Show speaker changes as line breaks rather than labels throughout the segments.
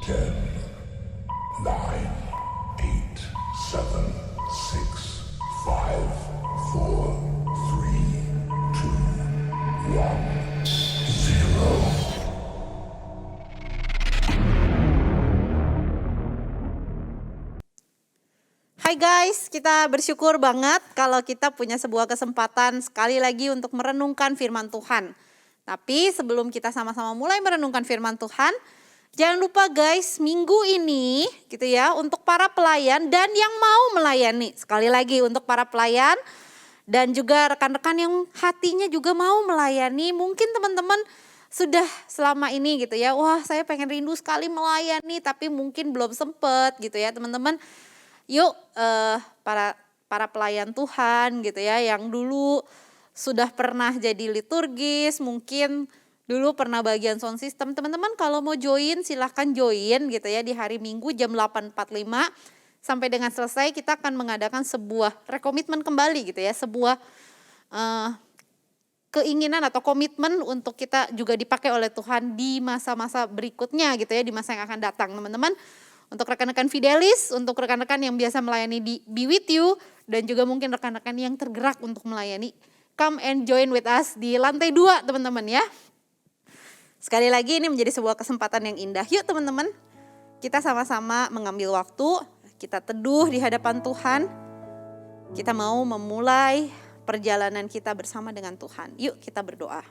10, 9, 8, 7, 6, 5, 4, 3, 2, 1, 0.
Hai guys, kita bersyukur banget kalau kita punya sebuah kesempatan sekali lagi untuk merenungkan firman Tuhan. Tapi sebelum kita sama-sama mulai merenungkan firman Tuhan, jangan lupa guys, minggu ini gitu ya, untuk para pelayan dan yang mau melayani. Sekali lagi untuk para pelayan dan juga rekan-rekan yang hatinya juga mau melayani. Mungkin teman-teman sudah selama ini gitu ya, wah saya pengen rindu sekali melayani tapi mungkin belum sempet gitu ya teman-teman. Yuk para pelayan Tuhan gitu ya, yang dulu sudah pernah jadi liturgis, mungkin dulu pernah bagian sound system. Teman-teman kalau mau join silahkan join gitu ya, di hari Minggu jam 8.45 sampai dengan selesai kita akan mengadakan sebuah rekomitmen kembali gitu ya, sebuah keinginan atau komitmen untuk kita juga dipakai oleh Tuhan di masa-masa berikutnya gitu ya, di masa yang akan datang teman-teman. Untuk rekan-rekan Fidelis, untuk rekan-rekan yang biasa melayani di Be With You, dan juga mungkin rekan-rekan yang tergerak untuk melayani, come and join with us di lantai 2 teman-teman ya. Sekali lagi ini menjadi sebuah kesempatan yang indah. Yuk teman-teman, kita sama-sama mengambil waktu, kita teduh di hadapan Tuhan. Kita mau memulai perjalanan kita bersama dengan Tuhan. Yuk kita berdoa.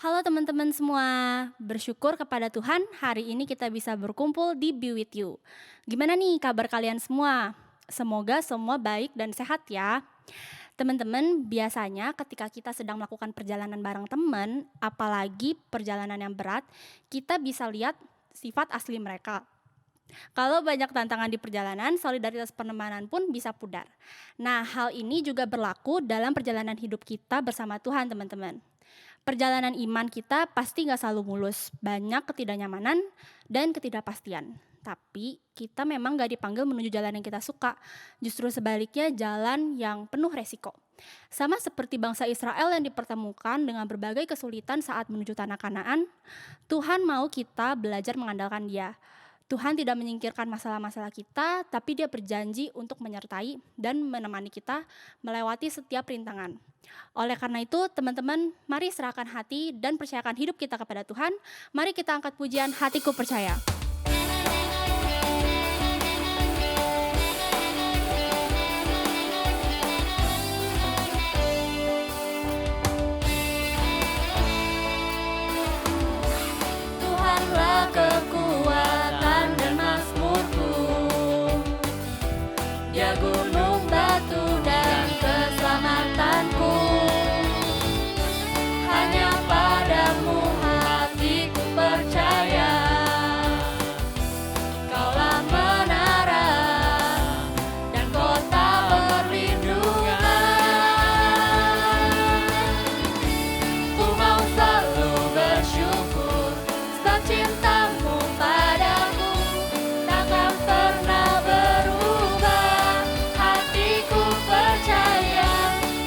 Halo teman-teman semua, bersyukur kepada Tuhan hari ini kita bisa berkumpul di Be With You. Gimana nih kabar kalian semua? Semoga semua baik dan sehat ya. Teman-teman, biasanya ketika kita sedang melakukan perjalanan bareng teman, apalagi perjalanan yang berat, kita bisa lihat sifat asli mereka. Kalau banyak tantangan di perjalanan, solidaritas pertemanan pun bisa pudar. Nah, hal ini juga berlaku dalam perjalanan hidup kita bersama Tuhan, teman-teman. Perjalanan iman kita pasti gak selalu mulus, banyak ketidaknyamanan dan ketidakpastian. Tapi kita memang gak dipanggil menuju jalan yang kita suka, justru sebaliknya jalan yang penuh resiko. Sama seperti bangsa Israel yang dipertemukan dengan berbagai kesulitan saat menuju tanah Kanaan, Tuhan mau kita belajar mengandalkan Dia. Tuhan tidak menyingkirkan masalah-masalah kita, tapi Dia berjanji untuk menyertai dan menemani kita melewati setiap rintangan. Oleh karena itu, teman-teman, mari serahkan hati dan percayakan hidup kita kepada Tuhan. Mari kita angkat pujian Hatiku Percaya. Tuhanlah kekuatan dan mazmurku, Dia gunung batu dan keselamatanku. Hanya padamu hatiku percaya, Kaulah menara dan kota perlindungan. Ku mau selalu bersyukur sebab cintamu padaku takkan pernah berubah. Hatiku percaya,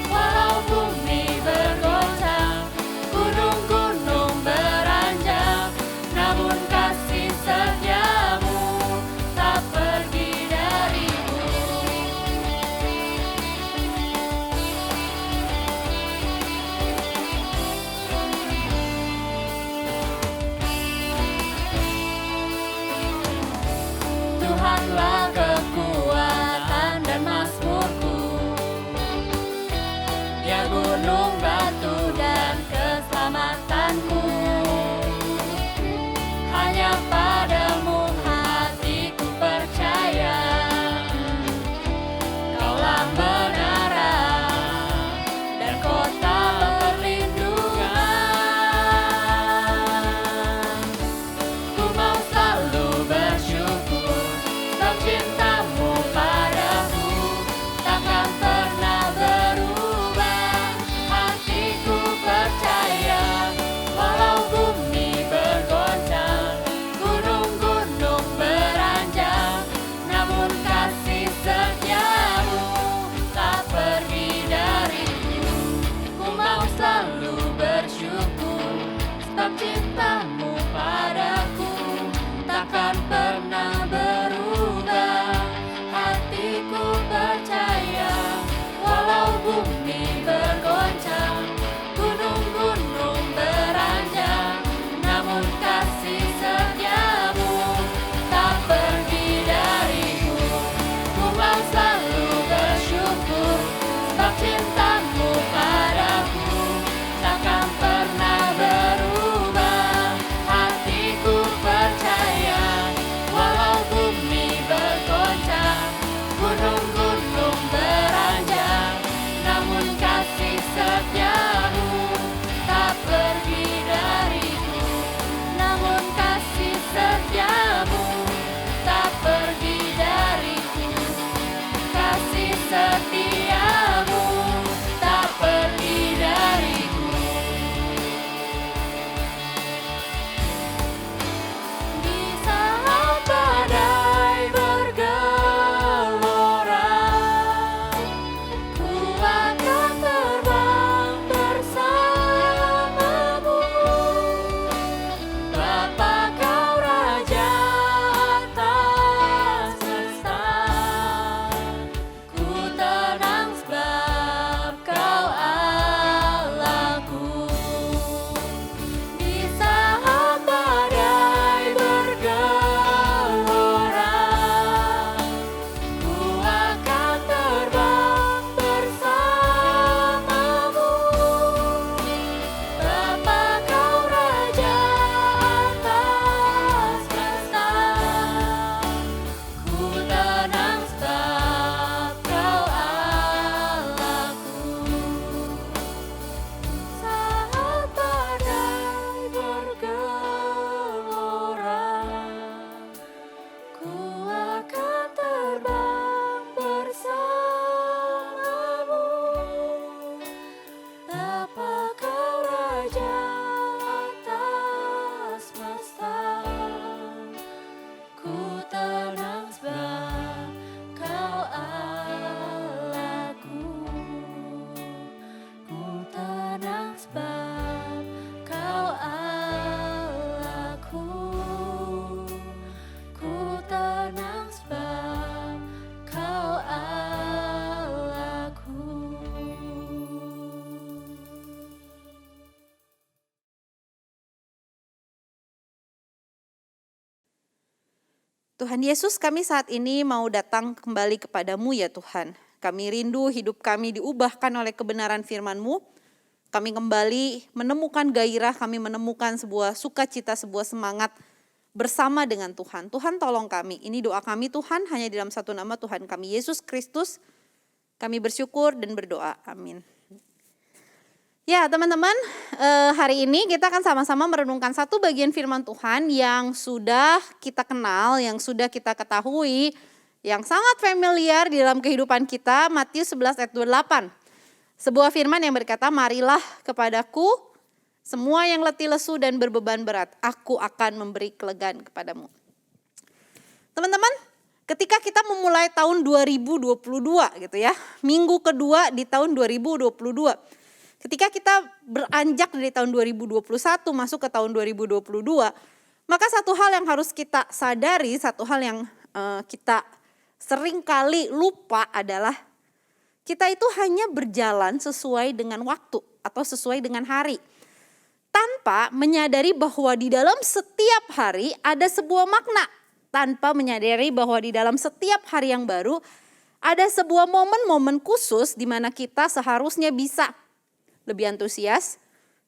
walau bumi bergoncang, gunung-gunung beranjak, namun kasih setiamu tak pergi dariku. Tuhanlah kekuatan dan mazmurku, Dia gunung batu dan keselamatanku. Hanya padamu hatiku percaya, Kaulah menara dan kota perlindungan. Ku mau selalu bersyukur sebab cintamu padaku takkan pernah berubah.
Tuhan Yesus, kami saat ini mau datang kembali kepadamu ya Tuhan. Kami rindu hidup kami diubahkan oleh kebenaran firman-Mu. Kami kembali menemukan gairah, kami menemukan sebuah sukacita, sebuah semangat bersama dengan Tuhan. Tuhan tolong kami, ini doa kami Tuhan, hanya di dalam satu nama Tuhan kami, Yesus Kristus. Kami bersyukur dan berdoa, amin. Ya teman-teman, hari ini kita akan sama-sama merenungkan satu bagian firman Tuhan yang sudah kita kenal, yang sudah kita ketahui, yang sangat familiar di dalam kehidupan kita, Matius 11 ayat 28. Sebuah firman yang berkata, marilah kepadaku semua yang letih lesu dan berbeban berat, aku akan memberi kelegaan kepadamu. Teman-teman, ketika kita memulai tahun 2022 gitu ya, minggu kedua di tahun 2022, ketika kita beranjak dari tahun 2021 masuk ke tahun 2022, maka satu hal yang harus kita sadari, satu hal yang kita sering kali lupa adalah kita itu hanya berjalan sesuai dengan waktu atau sesuai dengan hari. Tanpa menyadari bahwa di dalam setiap hari ada sebuah makna. Tanpa menyadari bahwa di dalam setiap hari yang baru ada sebuah momen-momen khusus di mana kita seharusnya bisa lebih antusias,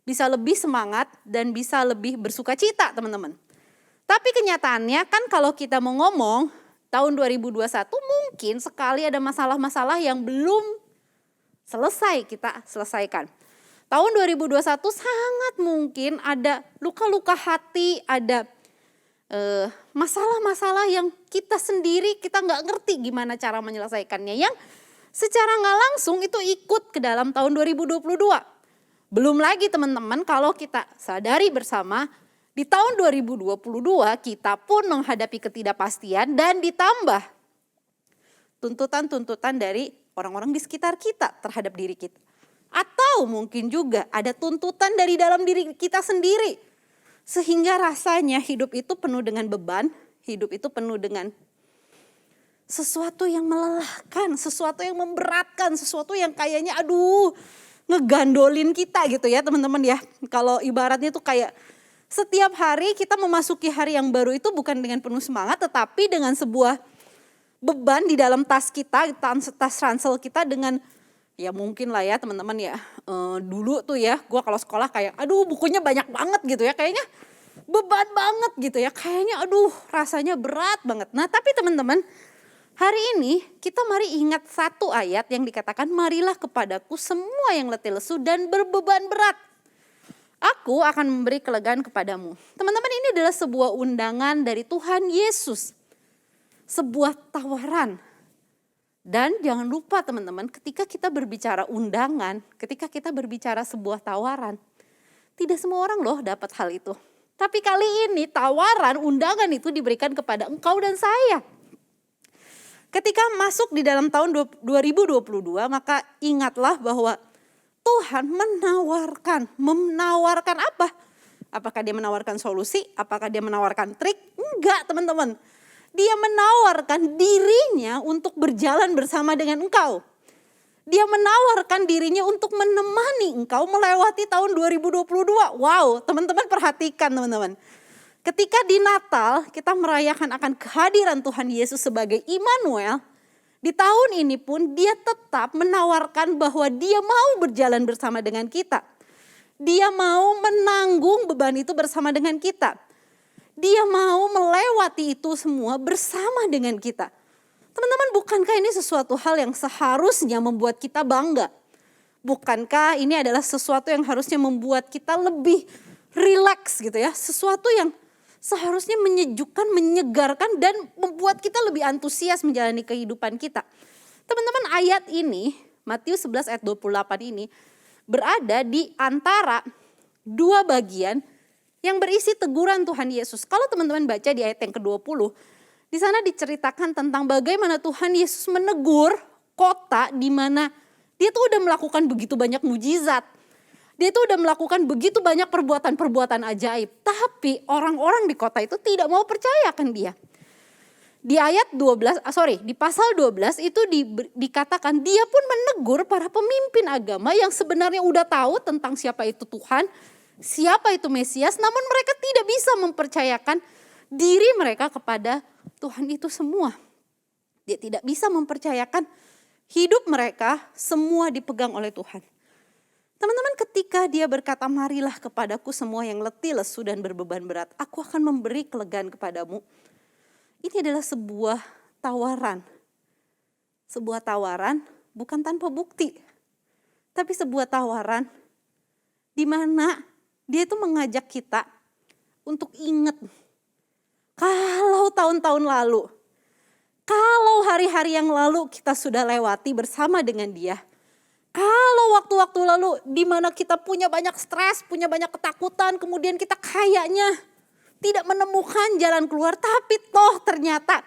bisa lebih semangat, dan bisa lebih bersukacita teman-teman. Tapi kenyataannya kan kalau kita mau ngomong, tahun 2021 mungkin sekali ada masalah-masalah yang belum selesai kita selesaikan. Tahun 2021 sangat mungkin ada luka-luka hati, ada masalah-masalah yang kita sendiri kita nggak ngerti gimana cara menyelesaikannya, yang secara nggak langsung itu ikut ke dalam tahun 2022. Belum lagi teman-teman kalau kita sadari bersama di tahun 2022 kita pun menghadapi ketidakpastian dan ditambah tuntutan-tuntutan dari orang-orang di sekitar kita terhadap diri kita. Atau mungkin juga ada tuntutan dari dalam diri kita sendiri. Sehingga rasanya hidup itu penuh dengan beban, hidup itu penuh dengan sesuatu yang melelahkan, sesuatu yang memberatkan, sesuatu yang kayaknya ngegandolin kita gitu ya teman-teman ya. Kalau ibaratnya tuh kayak setiap hari kita memasuki hari yang baru itu bukan dengan penuh semangat, tetapi dengan sebuah beban di dalam tas kita, tas ransel kita dengan ya mungkin lah ya teman-teman ya. Dulu tuh ya gue kalau sekolah kayak bukunya banyak banget gitu ya, kayaknya beban banget gitu ya, kayaknya rasanya berat banget. Nah tapi teman-teman, hari ini kita mari ingat satu ayat yang dikatakan, marilah kepadaku semua yang letih lesu dan berbeban berat, aku akan memberi kelegaan kepadamu. Teman-teman, ini adalah sebuah undangan dari Tuhan Yesus, sebuah tawaran. Dan jangan lupa teman-teman, ketika kita berbicara undangan, ketika kita berbicara sebuah tawaran, tidak semua orang loh dapat hal itu. Tapi kali ini tawaran, undangan itu diberikan kepada engkau dan saya. Ketika masuk di dalam tahun 2022, maka ingatlah bahwa Tuhan menawarkan apa? Apakah dia menawarkan solusi? Apakah dia menawarkan trik? Enggak teman-teman. Dia menawarkan dirinya untuk berjalan bersama dengan engkau. Dia menawarkan dirinya untuk menemani engkau melewati tahun 2022. Wow, teman-teman perhatikan teman-teman. Ketika di Natal kita merayakan akan kehadiran Tuhan Yesus sebagai Immanuel, di tahun ini pun dia tetap menawarkan bahwa dia mau berjalan bersama dengan kita. Dia mau menanggung beban itu bersama dengan kita. Dia mau melewati itu semua bersama dengan kita. Teman-teman, bukankah ini sesuatu hal yang seharusnya membuat kita bangga? Bukankah ini adalah sesuatu yang harusnya membuat kita lebih rileks gitu ya? Sesuatu yang seharusnya menyejukkan, menyegarkan dan membuat kita lebih antusias menjalani kehidupan kita. Teman-teman, ayat ini, Matius 11 ayat 28 ini berada di antara dua bagian yang berisi teguran Tuhan Yesus. Kalau teman-teman baca di ayat yang ke-20, di sana diceritakan tentang bagaimana Tuhan Yesus menegur kota di mana dia tuh udah melakukan begitu banyak mujizat. Dia tuh udah melakukan begitu banyak perbuatan-perbuatan ajaib. Tapi orang-orang di kota itu tidak mau percayakan dia. Di pasal 12 itu dikatakan dia pun menegur para pemimpin agama yang sebenarnya udah tahu tentang siapa itu Tuhan, siapa itu Mesias, namun mereka tidak bisa mempercayakan diri mereka kepada Tuhan itu semua. Dia tidak bisa mempercayakan hidup mereka semua dipegang oleh Tuhan. Teman-teman, ketika dia berkata, marilah kepadaku semua yang letih, lesu, dan berbeban berat, aku akan memberi kelegaan kepadamu. Ini adalah sebuah tawaran. Sebuah tawaran bukan tanpa bukti. Tapi sebuah tawaran di mana dia itu mengajak kita untuk ingat. Kalau tahun-tahun lalu, kalau hari-hari yang lalu kita sudah lewati bersama dengan dia. Kalau waktu-waktu lalu di mana kita punya banyak stres, punya banyak ketakutan, kemudian kita kayaknya tidak menemukan jalan keluar, tapi toh ternyata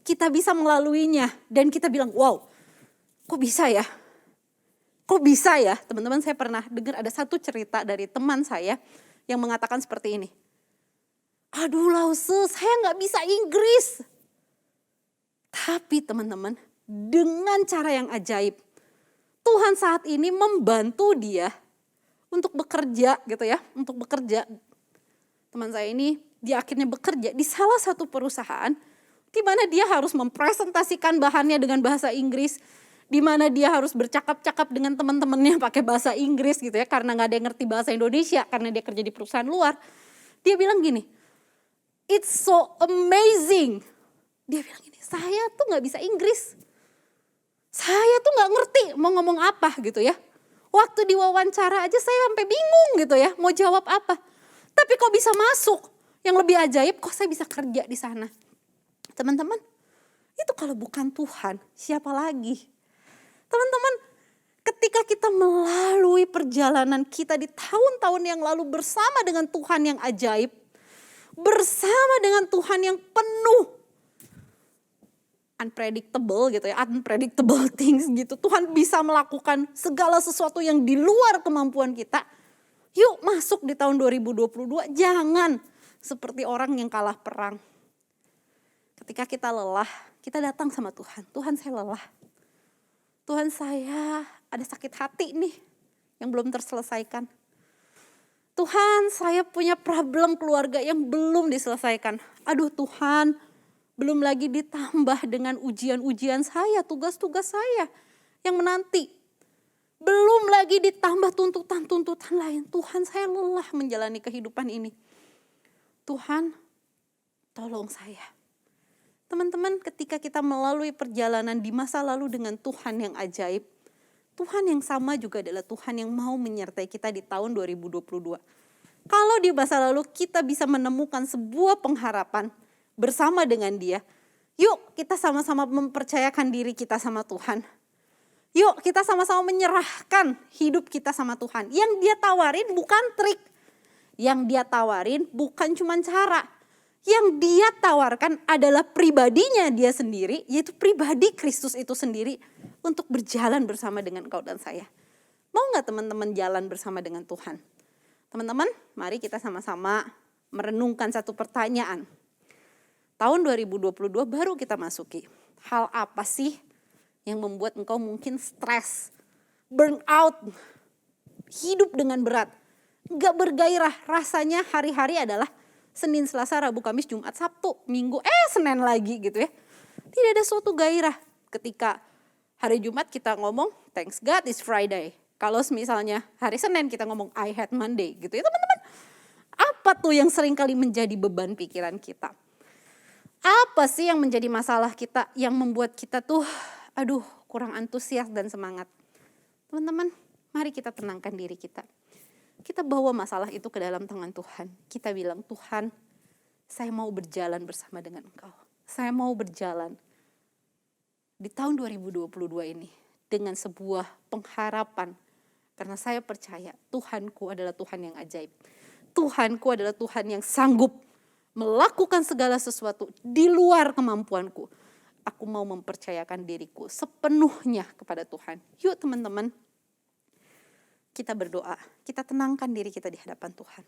kita bisa melaluinya. Dan kita bilang, wow, kok bisa ya? Kok bisa ya? Teman-teman, saya pernah dengar ada satu cerita dari teman saya yang mengatakan seperti ini. Aduh Lause, saya gak bisa Inggris. Tapi teman-teman, dengan cara yang ajaib, Tuhan saat ini membantu dia untuk bekerja gitu ya, untuk bekerja. Teman saya ini dia akhirnya bekerja di salah satu perusahaan di mana dia harus mempresentasikan bahannya dengan bahasa Inggris, di mana dia harus bercakap-cakap dengan teman-temannya pakai bahasa Inggris gitu ya, karena nggak ada yang ngerti bahasa Indonesia karena dia kerja di perusahaan luar. Dia bilang gini, it's so amazing. Dia bilang gini, saya tuh nggak bisa Inggris. Saya tuh nggak ngerti mau ngomong apa gitu ya. Waktu diwawancara aja saya sampai bingung gitu ya, mau jawab apa. Tapi kok bisa masuk? Yang lebih ajaib, kok saya bisa kerja di sana? Teman-teman, itu kalau bukan Tuhan, siapa lagi? Teman-teman, ketika kita melalui perjalanan kita di tahun-tahun yang lalu bersama dengan Tuhan yang ajaib, bersama dengan Tuhan yang penuh unpredictable gitu ya, unpredictable things gitu. Tuhan bisa melakukan segala sesuatu yang di luar kemampuan kita. Yuk masuk di tahun 2022, jangan seperti orang yang kalah perang. Ketika kita lelah, kita datang sama Tuhan. Tuhan, saya lelah. Tuhan, saya ada sakit hati nih yang belum terselesaikan. Tuhan, saya punya problem keluarga yang belum diselesaikan. Aduh Tuhan, belum lagi ditambah dengan ujian-ujian saya, tugas-tugas saya yang menanti. Belum lagi ditambah tuntutan-tuntutan lain. Tuhan, saya lelah menjalani kehidupan ini. Tuhan, tolong saya. Teman-teman, ketika kita melalui perjalanan di masa lalu dengan Tuhan yang ajaib, Tuhan yang sama juga adalah Tuhan yang mau menyertai kita di tahun 2022. Kalau di masa lalu kita bisa menemukan sebuah pengharapan bersama dengan Dia, yuk kita sama-sama mempercayakan diri kita sama Tuhan. Yuk kita sama-sama menyerahkan hidup kita sama Tuhan. Yang Dia tawarin bukan trik. Yang Dia tawarin bukan cuma cara. Yang Dia tawarkan adalah pribadinya Dia sendiri, yaitu pribadi Kristus itu sendiri untuk berjalan bersama dengan kau dan saya. Mau gak teman-teman jalan bersama dengan Tuhan? Teman-teman, mari kita sama-sama merenungkan satu pertanyaan. Tahun 2022 baru kita masuki. Hal apa sih yang membuat engkau mungkin stres, burn out, hidup dengan berat, gak bergairah? Rasanya hari-hari adalah Senin, Selasa, Rabu, Kamis, Jumat, Sabtu, Minggu, Senin lagi gitu ya. Tidak ada suatu gairah. Ketika hari Jumat kita ngomong, thanks God it's Friday. Kalau misalnya hari Senin kita ngomong, I had Monday gitu ya teman-teman. Apa tuh yang sering kali menjadi beban pikiran kita? Apa sih yang menjadi masalah kita yang membuat kita tuh kurang antusias dan semangat? Teman-teman, mari kita tenangkan diri kita. Kita bawa masalah itu ke dalam tangan Tuhan. Kita bilang, Tuhan, saya mau berjalan bersama dengan Engkau. Saya mau berjalan di tahun 2022 ini dengan sebuah pengharapan. Karena saya percaya Tuhanku adalah Tuhan yang ajaib. Tuhanku adalah Tuhan yang sanggup melakukan segala sesuatu di luar kemampuanku. Aku mau mempercayakan diriku sepenuhnya kepada Tuhan. Yuk teman-teman, kita berdoa, kita tenangkan diri kita di hadapan Tuhan.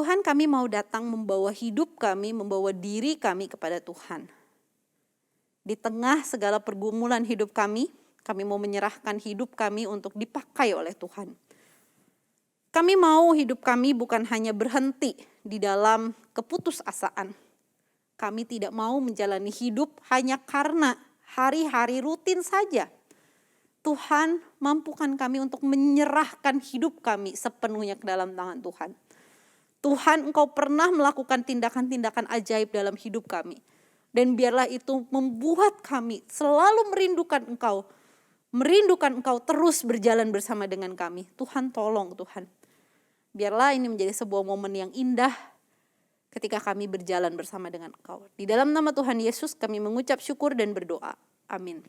Tuhan, kami mau datang membawa hidup kami, membawa diri kami kepada Tuhan. Di tengah segala pergumulan hidup kami mau menyerahkan hidup kami untuk dipakai oleh Tuhan. Kami mau hidup kami bukan hanya berhenti di dalam keputusasaan. Kami tidak mau menjalani hidup hanya karena hari-hari rutin saja. Tuhan, mampukan kami untuk menyerahkan hidup kami sepenuhnya ke dalam tangan Tuhan. Tuhan, Engkau pernah melakukan tindakan-tindakan ajaib dalam hidup kami. Dan biarlah itu membuat kami selalu merindukan Engkau terus berjalan bersama dengan kami. Tuhan, tolong Tuhan. Biarlah ini menjadi sebuah momen yang indah ketika kami berjalan bersama dengan Engkau. Di dalam nama Tuhan Yesus kami mengucap syukur dan berdoa. Amin.